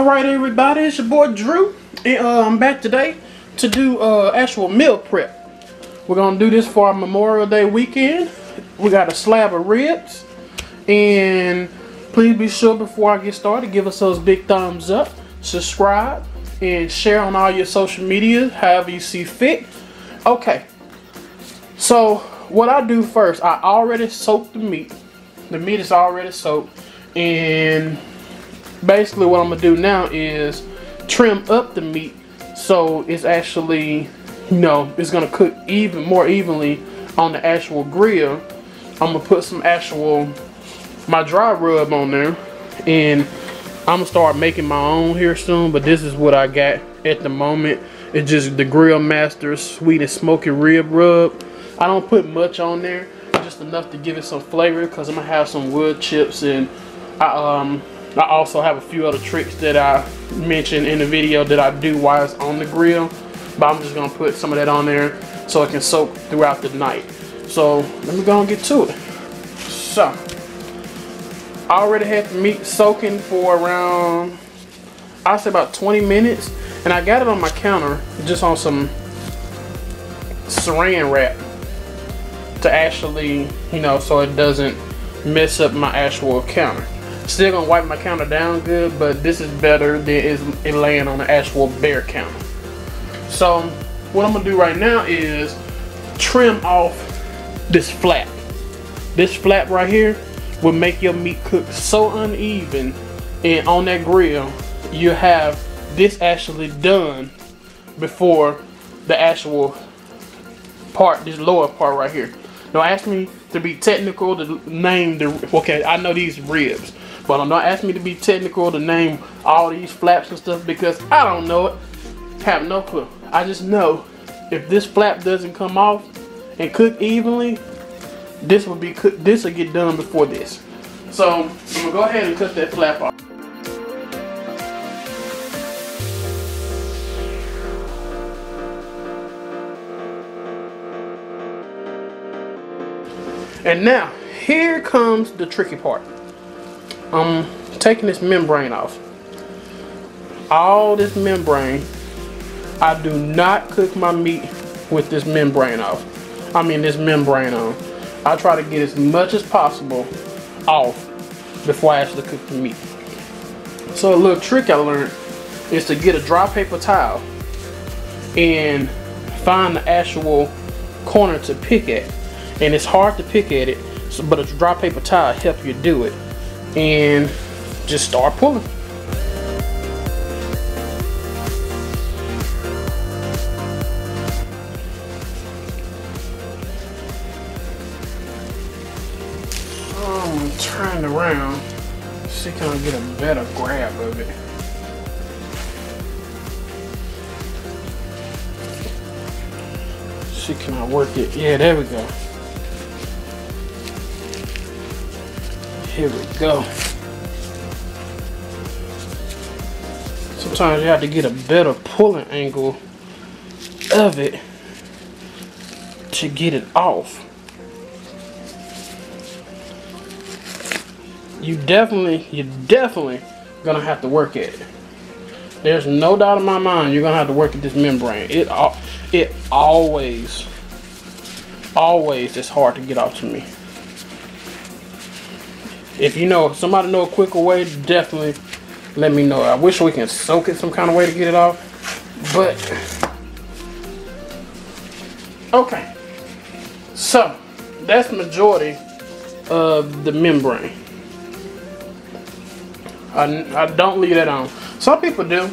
Alright everybody, it's your boy Drew, and I'm back today to do actual meal prep. We're gonna do this for our Memorial Day weekend. We got a slab of ribs, and please be sure before I get started, give us those big thumbs up, subscribe, and share on all your social media, however you see fit. Okay, so what I do first, I already soaked the meat. The meat is already soaked, and basically what I'm gonna do now is trim up the meat so it's actually, you know, it's gonna cook even more evenly on the actual grill. I'm gonna put some my dry rub on there, and I'm gonna start making my own here soon, but this is what I got at the moment. It's just the Grill Master Sweet and Smoky Rib Rub. I don't put much on there, just enough to give it some flavor, because I'm gonna have some wood chips, and I also have a few other tricks that I mentioned in the video that I do while it's on the grill, but I'm just gonna put some of that on there so it can soak throughout the night. So let me go and get to it. So I already had the meat soaking for around, I'd say about 20 minutes, and I got it on my counter just on some saran wrap to actually, you know, so it doesn't mess up my actual counter. Still gonna wipe my counter down good, but this is better than it laying on the actual bare counter. So what I'm gonna do right now is trim off this flap. This flap right here will make your meat cook so uneven, and on that grill you have this actually done before the actual part, this lower part right here. Don't ask me to be technical to name the, okay, I know these ribs, but don't ask me to be technical to name all these flaps and stuff, because I don't know it. Have no clue. I just know if this flap doesn't come off and cook evenly, this will get done before this. So I'm gonna go ahead and cut that flap off. And now here comes the tricky part. I'm taking this membrane off. All this membrane, I do not cook my meat with this membrane off. I mean this membrane on. I try to get as much as possible off before I actually cook the meat. So a little trick I learned is to get a dry paper towel and find the actual corner to pick at. And it's hard to pick at it, so, but a dry paper towel help you do it. And just start pulling. I'm gonna turn it around, see can I get a better grab of it. See can I work it? Yeah, there we go. Here we go. Sometimes you have to get a better pulling angle of it to get it off. You're definitely gonna have to work at it. There's no doubt in my mind you're gonna have to work at this membrane. It always is hard to get off to me. If you know, if somebody know a quicker way, definitely let me know. I wish we can soak it some kind of way to get it off, but okay. So that's the majority of the membrane. I don't leave that on. Some people do,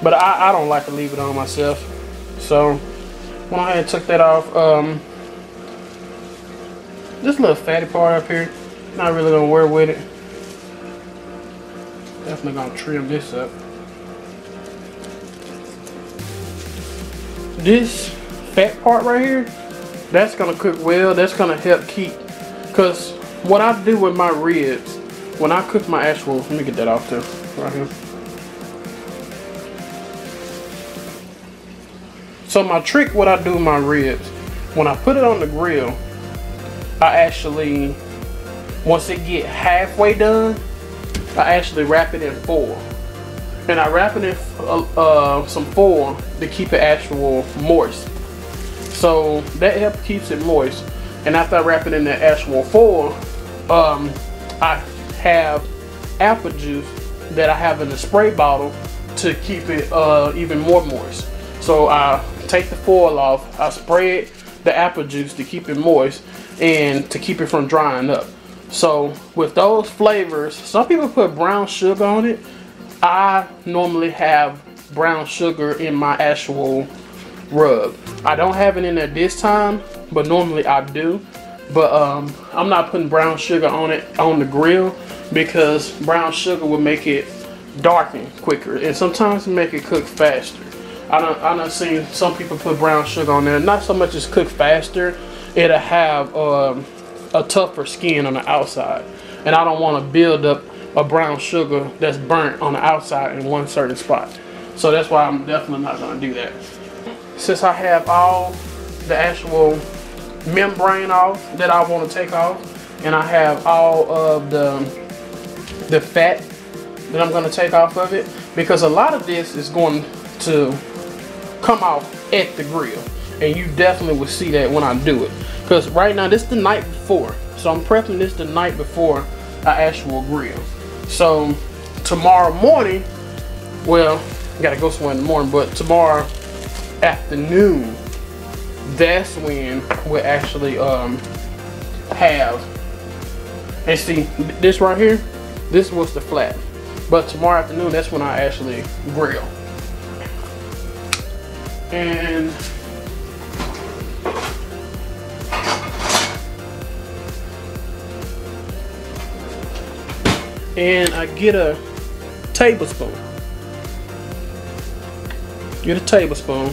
but I don't like to leave it on myself. So when I took that off, this little fatty part up here, not really gonna work with it. Definitely gonna trim this up. This fat part right here, that's gonna cook well. That's gonna help keep, because what I do with my ribs, when I cook my actual, let me get that off too, right here. So my trick, what I do with my ribs, when I put it on the grill, I actually, once it get halfway done, I actually wrap it in foil. and I wrap it in some foil to keep it actual moist. So that helps keeps it moist. And after I wrap it in the actual foil, I have apple juice that I have in the spray bottle to keep it even more moist. So I take the foil off, I spray the apple juice to keep it moist and to keep it from drying up. So with those flavors, some people put brown sugar on it. I normally have brown sugar in my actual rub. I don't have it in there this time, but normally I do. But I'm not putting brown sugar on it on the grill because brown sugar will make it darken quicker, and sometimes it make it cook faster. I done seen some people put brown sugar on there. Not so much as cook faster, it'll have a tougher skin on the outside, and I don't want to build up a brown sugar that's burnt on the outside in one certain spot. So that's why I'm definitely not going to do that. Since I have all the actual membrane off that I want to take off, and I have all of the fat that I'm going to take off of it, because a lot of this is going to come off at the grill, and you definitely will see that when I do it. Because right now this is the night before, so I'm prepping this the night before I actual grill. So tomorrow morning, well, gotta go somewhere in the morning, but tomorrow afternoon, that's when we'll actually have, and see this right here, this was the flat, but tomorrow afternoon, that's when I actually grill. And I get a tablespoon. Get a tablespoon,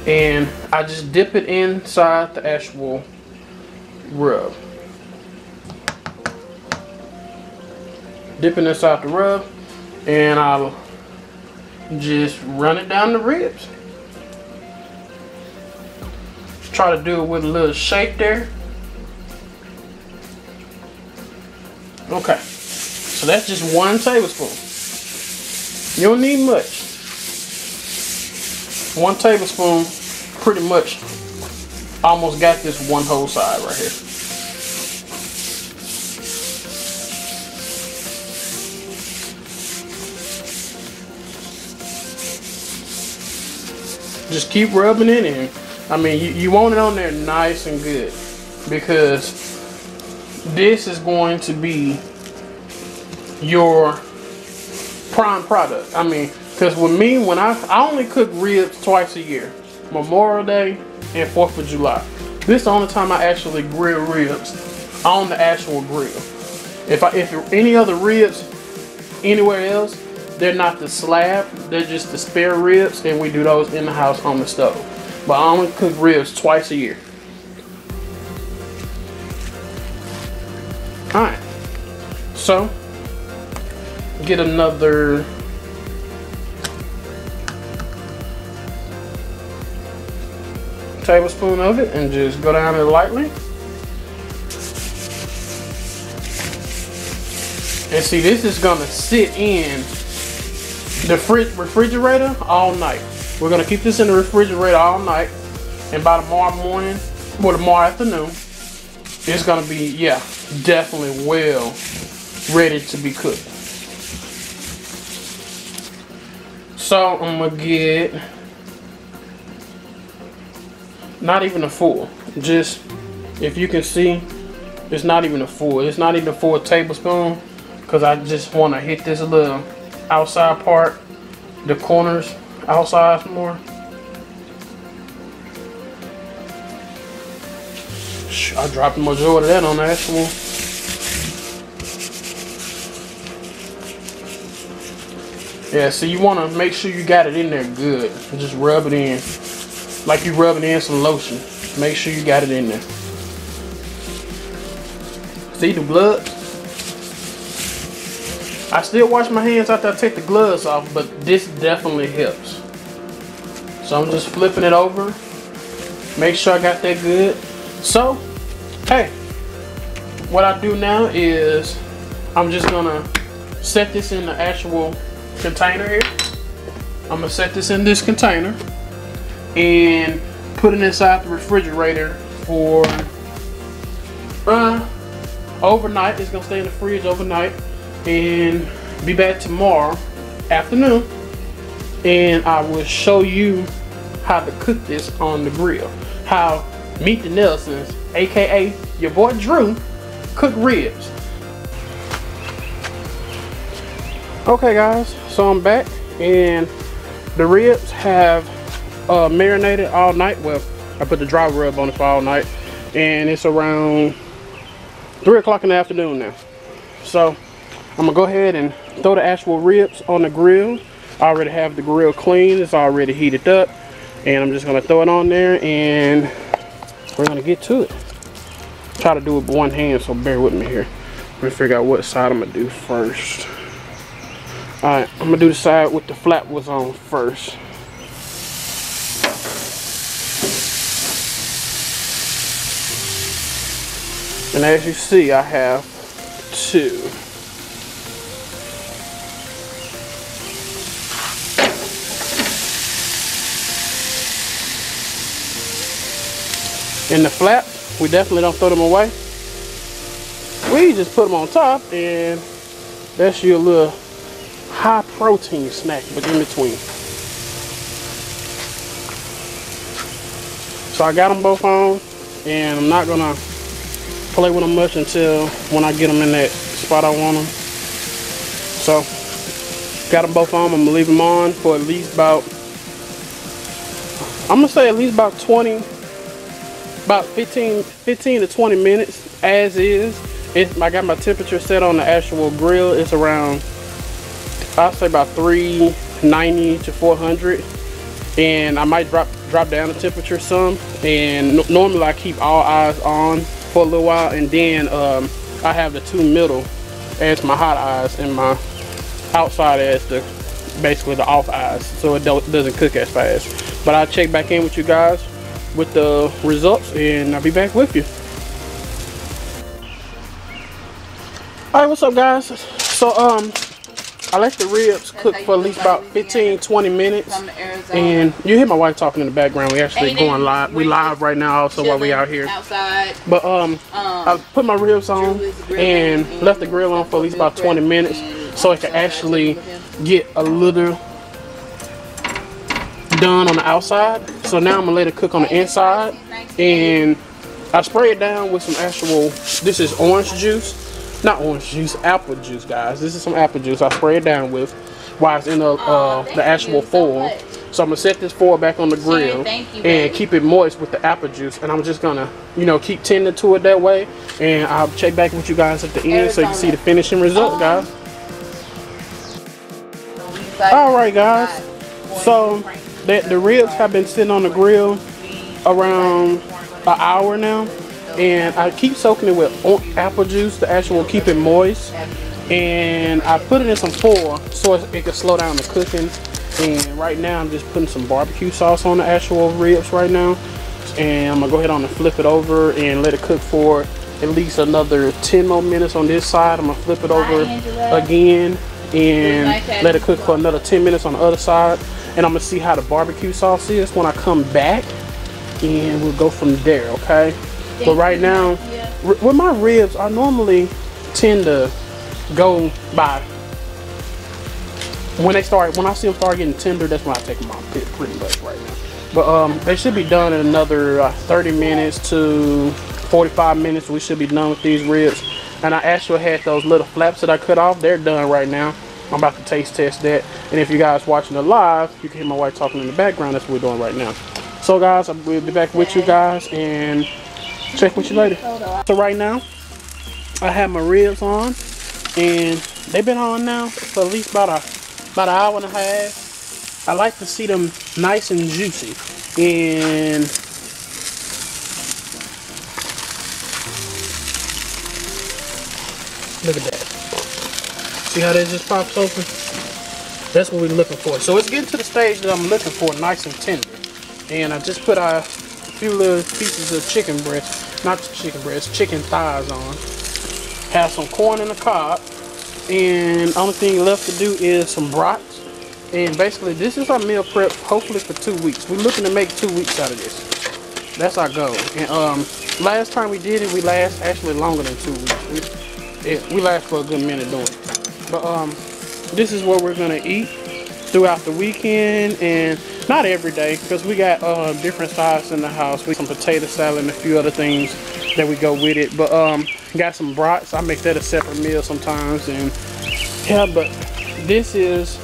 and I just dip it inside the actual rub. Dip it inside the rub, and I'll just run it down the ribs. Try to do it with a little shake there. Okay, so that's just 1 tablespoon. You don't need much. 1 tablespoon pretty much almost got this one whole side right here. Just keep rubbing it in. I mean, you want it on there nice and good, because this is going to be your prime product. I mean, because with me, when I only cook ribs twice a year, Memorial Day and 4th of July. This is the only time I actually grill ribs on the actual grill. If any other ribs anywhere else, they're not the slab, they're just the spare ribs, and we do those in the house on the stove. But I only cook ribs twice a year. Alright, so get another tablespoon of it and just go down it lightly. And see, this is gonna sit in the refrigerator all night. We're gonna keep this in the refrigerator all night, and by tomorrow morning or tomorrow afternoon, it's gonna be, yeah, definitely well ready to be cooked. So I'm gonna get not even a full, just, if you can see, it's not even a full. It's not even a full tablespoon, because I just want to hit this little outside part, the corners outside some more. I dropped the majority of that on the actual. Yeah, so you want to make sure you got it in there good. Just rub it in like you rubbing in some lotion. Make sure you got it in there. See the blood? I still wash my hands after I take the gloves off, but this definitely helps. So I'm just flipping it over. Make sure I got that good. So, hey, what I do now is I'm just gonna set this in the actual container here. I'm gonna set this in this container and put it inside the refrigerator for overnight. It's gonna stay in the fridge overnight, and be back tomorrow afternoon, and I will show you how to cook this on the grill. How Meet the Nelsons, aka your boy Drew, cook ribs. Okay guys, so I'm back, and the ribs have marinated all night. Well, I put the dry rub on it for all night, and it's around 3 o'clock in the afternoon now. So I'm gonna go ahead and throw the actual ribs on the grill. I already have the grill clean, it's already heated up, and I'm just gonna throw it on there and we're gonna get to it. Try to do it with one hand, so bear with me here. I'm gonna figure out what side I'm gonna do first. Alright, I'm gonna do the side with the flap was on first. And as you see, I have 2. And the flaps, we definitely don't throw them away. We just put them on top, and that's your little high protein snack, but in between. So I got them both on, and I'm not gonna play with them much until when I get them in that spot I want them. So got them both on. I'm gonna leave them on for at least about, I'm gonna say at least about 15 to 20 minutes as is. I got my temperature set on the actual grill. It's around, I'll say about 390 to 400, and I might drop down the temperature some. And normally I keep all eyes on for a little while, and then I have the 2 middle as my hot eyes and my outside as basically the off eyes, so it doesn't cook as fast. But I'll check back in with you guys with the results, and I'll be back with you. Alright, what's up guys? So I let the ribs cook for at least about 15-20 minutes, and you hear my wife talking in the background. We actually going live. We live right now also while we out here. But I put my ribs on and left the grill on for at least about 20 minutes so it can actually get a little done on the outside. So now I'm gonna let it cook on the inside, and I spray it down with some actual, this is orange juice. Not orange juice, apple juice, guys. This is some apple juice I spray it down with while it's in the actual foil. So I'm gonna set this foil back on the grill and keep it moist with the apple juice, and I'm just gonna, you know, keep tending to it that way, and I'll check back with you guys at the end so you can see the finishing result, guys. Alright guys, so the ribs have been sitting on the grill around an hour now, and I keep soaking it with apple juice to actually keep it moist, and I put it in some foil so it can slow down the cooking. And right now I'm just putting some barbecue sauce on the actual ribs right now, and I'm gonna go ahead on and flip it over and let it cook for at least another 10 more minutes on this side. I'm gonna flip it over again and let it cook for another 10 minutes on the other side, and I'm gonna see how the barbecue sauce is when I come back, and we'll go from there. Okay, but right now with my ribs, I normally tend to go by when I see them start getting tender. That's when I take them off pretty much right now. But they should be done in another 30 minutes to 45 minutes. We should be done with these ribs. And I actually had those little flaps that I cut off. They're done right now. I'm about to taste test that. And if you guys watching it live, you can hear my wife talking in the background. That's what we're doing right now. So guys, we'll be back with you guys and check with you later. So right now, I have my ribs on, and they've been on now for at least about an hour and a half. I like to see them nice and juicy. And look at that. See how that just pops open? That's what we're looking for. So it's getting to the stage that I'm looking for, nice and tender. And I just put a few little pieces of chicken breast, not chicken breast, chicken thighs on. Have some corn in the cob. and only thing left to do is some brats. And basically this is our meal prep, hopefully for 2 weeks. We're looking to make 2 weeks out of this. That's our goal. And last time we did it, we last actually longer than 2 weeks. We last for a good minute doing it. But this is what we're gonna eat throughout the weekend, and not every day, because we got different sides in the house. We some potato salad and a few other things that we go with it. But got some brats. I make that a separate meal sometimes. And yeah, but this is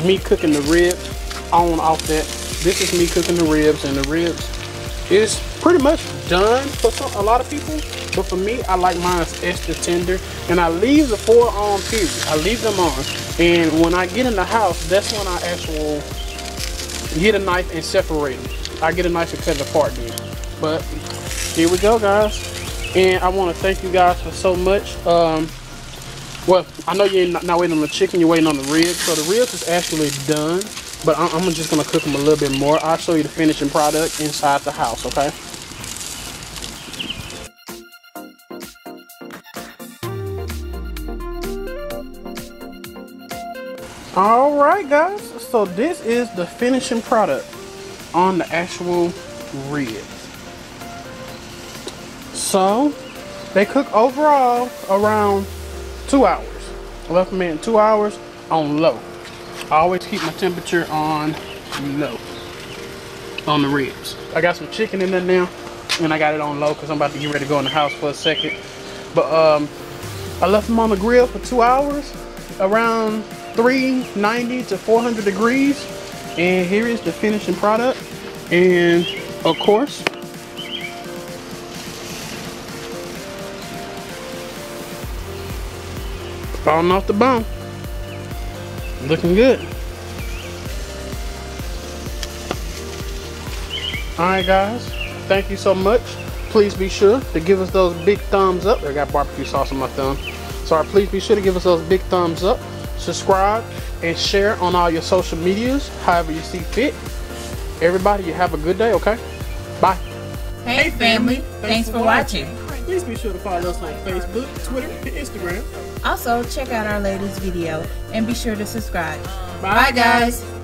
me cooking the ribs on off that. This is me cooking the ribs, and the ribs is pretty much done for a lot of people. But for me, I like mine extra tender, and I leave the forearm period. I leave them on, and when I get in the house, that's when I actually get a knife and separate them. I get a knife and cut it apart then. But here we go, guys, and I want to thank you guys for so much. Well, I know you're not waiting on the chicken, you're waiting on the ribs. So the ribs is actually done, but I'm just gonna cook them a little bit more. I'll show you the finishing product inside the house, okay? Alright guys, so this is the finishing product on the actual ribs. So they cook overall around 2 hours. I left them in 2 hours on low. I always keep my temperature on low on the ribs. I got some chicken in there now, and I got it on low because I'm about to get ready to go in the house for a second. But I left them on the grill for 2 hours around 390 to 400 degrees, and here is the finishing product. And of course, falling off the bone, looking good. Alright guys, thank you so much. Please be sure to give us those big thumbs up. I got barbecue sauce on my thumb. Sorry, please be sure to give us those big thumbs up. Subscribe and share on all your social medias, however you see fit. Everybody, you have a good day, okay? Bye. Hey family, thanks for watching. Please be sure to follow us on Facebook, Twitter, and Instagram. Also, check out our latest video and be sure to subscribe. Bye Bye guys.